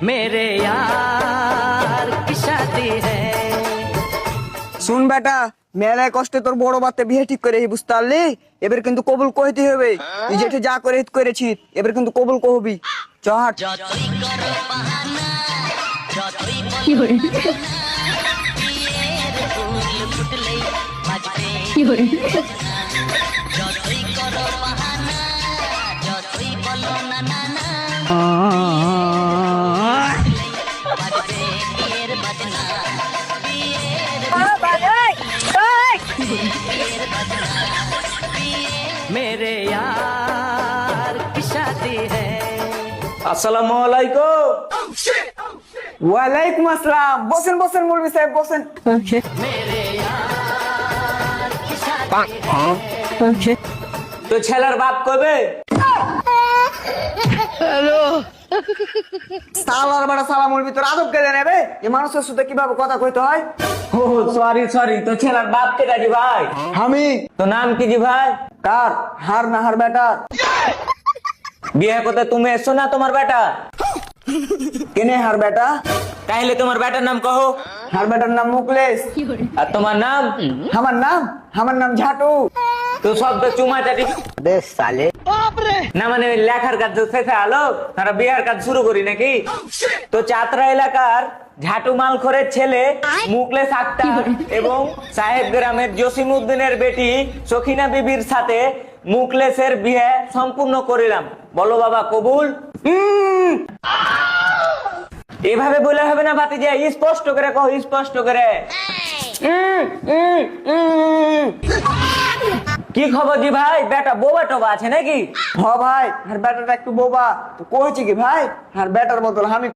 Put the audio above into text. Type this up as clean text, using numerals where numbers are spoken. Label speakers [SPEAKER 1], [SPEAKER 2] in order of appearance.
[SPEAKER 1] मेरे यार की शादी है।
[SPEAKER 2] শুন বেটা, মেলায় কষ্টে তোর বড় বাতে বিয়ে ঠিক করে বুঝতে পারলি? এবার কিন্তু কবুল কইতে হবে। তুই যেটা যা করে করেছিস, এবার কিন্তু কবুল কহবি। চহাট
[SPEAKER 1] যতই করো বাহানা, যতই
[SPEAKER 3] কি
[SPEAKER 1] বলো
[SPEAKER 3] করে?
[SPEAKER 1] না, বিয়ের ফুল ফুটলেই বাজবে
[SPEAKER 3] কি করে?
[SPEAKER 1] যতই করো বাহানা, যতই বলো না না না, বাজবে বিয়ের বাজনা, বিয়ের বাজনা, मेरे यार की शादी है।
[SPEAKER 4] আসসালামু আলাইকুম।
[SPEAKER 2] ওয়ালাইকুম আসসালাম। বসেন বসেন মৌলভী সাহেব বসেন।
[SPEAKER 1] मेरे यार की शादी है।
[SPEAKER 4] তো ছেলের বাপ কবে?
[SPEAKER 2] সালার বড় সালা মৌলভী তোর আদব কে নেবে? এই মানুষের সাথে কিভাবে কথা কইতে হয়?
[SPEAKER 4] ও সরি সরি, তো ছেলের বাপ কে জি ভাই?
[SPEAKER 2] আমি
[SPEAKER 4] তো নাম কি জি ভাই?
[SPEAKER 2] কার হার না হার বেটা?
[SPEAKER 4] বিয়ে করতে তুমি এসো না তোমার বেটা?
[SPEAKER 2] কেনে হার বেটা?
[SPEAKER 4] তাহলে তোমার বেটার নাম কহো।
[SPEAKER 2] হার বেটার নাম মুকলেশ।
[SPEAKER 3] কি করে?
[SPEAKER 4] আর তোমার নাম?
[SPEAKER 2] আমার নাম ঝাটু।
[SPEAKER 4] তো শব্দ চুমাচাটি
[SPEAKER 2] বেশ সালে।
[SPEAKER 4] না মানে লেখার কাজ শেষে আলো, তারা বিয়ার কাজ শুরু করি নাকি? তো চাতরা এলাকার ঝাটু মালখরের ছেলে মুকলেশ আক্তার এবং সাহেব গ্রামের জসিম উদ্দিনের বেটি সখিনা বিবির সাথে মুকলেশের বিয়ে সম্পূর্ণ করিলাম। বলো বাবা কবুল? এভাবে বলে হবে না ভাতিজা, স্পষ্ট করে কহ, স্পষ্ট করে। কি খবর জি ভাই, বেটা বোবা টোবা আছে নাকি?
[SPEAKER 2] হ ভাই, আর বেটাটা একটু বোবা। তো কইছি কি ভাই, আর বেটার বদল আমি